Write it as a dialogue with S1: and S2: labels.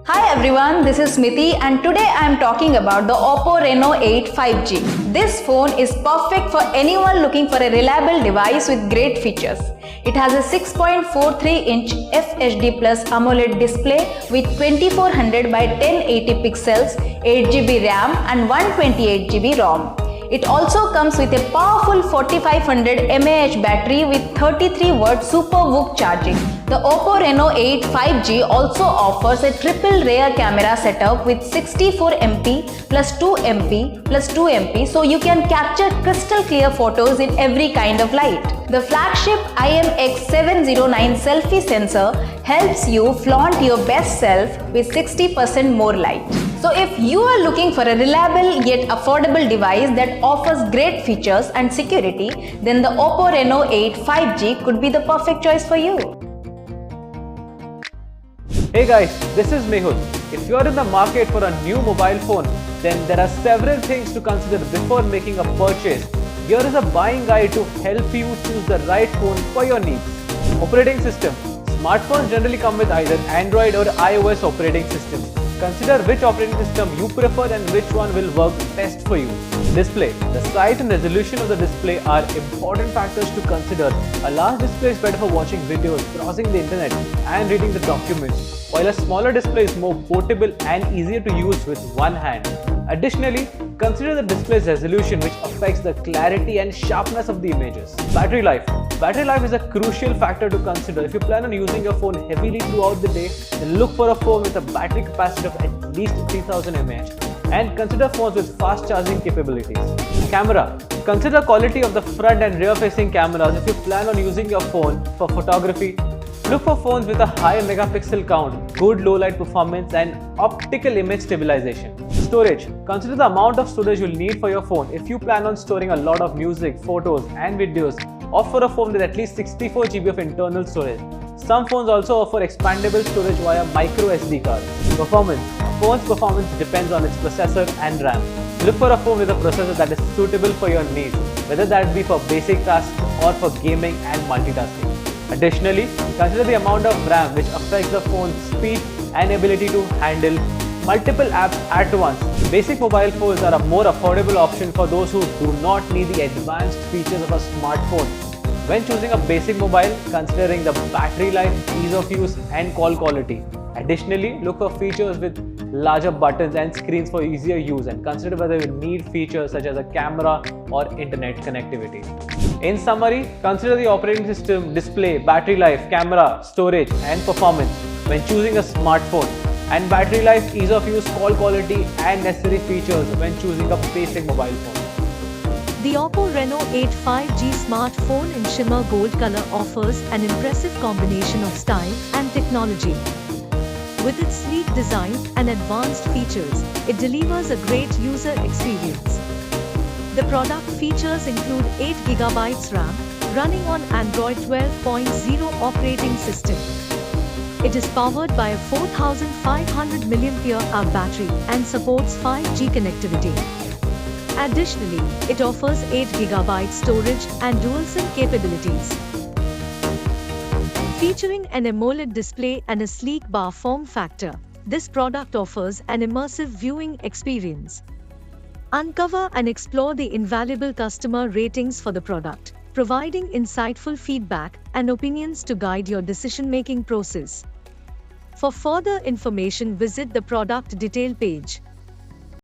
S1: Hi everyone, this is Smiti and today I am talking about the OPPO Reno 8 5G. This phone is perfect for anyone looking for a reliable device with great features. It has a 6.43-inch FHD Plus AMOLED display with 2400 by 1080 pixels, 8GB RAM and 128GB ROM. It also comes with a powerful 4500 mAh battery with 33-watt Super VOOC charging. The OPPO Reno 8 5G also offers a triple rear camera setup with 64MP plus 2MP plus 2MP, so you can capture crystal clear photos in every kind of light. The flagship IMX709 selfie sensor helps you flaunt your best self with 60% more light. So if you are looking for a reliable yet affordable device that offers great features and security, then the OPPO Reno 8 5G could be the perfect choice for you.
S2: Hey guys, this is Mehul. If you are in the market for a new mobile phone, then there are several things to consider before making a purchase. Here is a buying guide to help you choose the right phone for your needs. Operating system. Smartphones generally come with either Android or iOS operating systems. Consider which operating system you prefer and which one will work best for you. Display. The size and resolution of the display are important factors to consider. A large display is better for watching videos, browsing the internet and reading the documents, while a smaller display is more portable and easier to use with one hand. Additionally, consider the display's resolution, which affects the clarity and sharpness of the images. Battery life. Battery life is a crucial factor to consider. If you plan on using your phone heavily throughout the day, then look for a phone with a battery capacity of at least 3000 mAh and consider phones with fast charging capabilities. Camera. Consider quality of the front and rear facing cameras. If you plan on using your phone for photography, look for phones with a high megapixel count, good low light performance and optical image stabilization. Storage. Consider the amount of storage you'll need for your phone. If you plan on storing a lot of music, photos and videos, opt for a phone with at least 64GB of internal storage. Some phones also offer expandable storage via micro SD cards. Performance. A phone's performance depends on its processor and RAM. Look for a phone with a processor that is suitable for your needs, whether that be for basic tasks or for gaming and multitasking. Additionally, consider the amount of RAM, which affects the phone's speed and ability to handle multiple apps at once. Basic mobile phones are a more affordable option for those who do not need the advanced features of a smartphone. When choosing a basic mobile, considering the battery life, ease of use and call quality. Additionally, look for features with larger buttons and screens for easier use and consider whether you need features such as a camera or internet connectivity. In summary, consider the operating system, display, battery life, camera, storage and performance when choosing a smartphone, and battery life, ease of use, call quality and necessary features when choosing a basic mobile phone.
S3: The OPPO Reno 8 5G smartphone in shimmer gold color offers an impressive combination of style and technology. With its sleek design and advanced features, it delivers a great user experience. The product features include 8GB RAM, running on Android 12.0 operating system. It is powered by a 4500 mAh battery and supports 5G connectivity. Additionally, it offers 8GB storage and dual SIM capabilities. Featuring an AMOLED display and a sleek bar form factor, this product offers an immersive viewing experience. Uncover and explore the invaluable customer ratings for the product, providing insightful feedback and opinions to guide your decision-making process. For further information, visit the product detail page.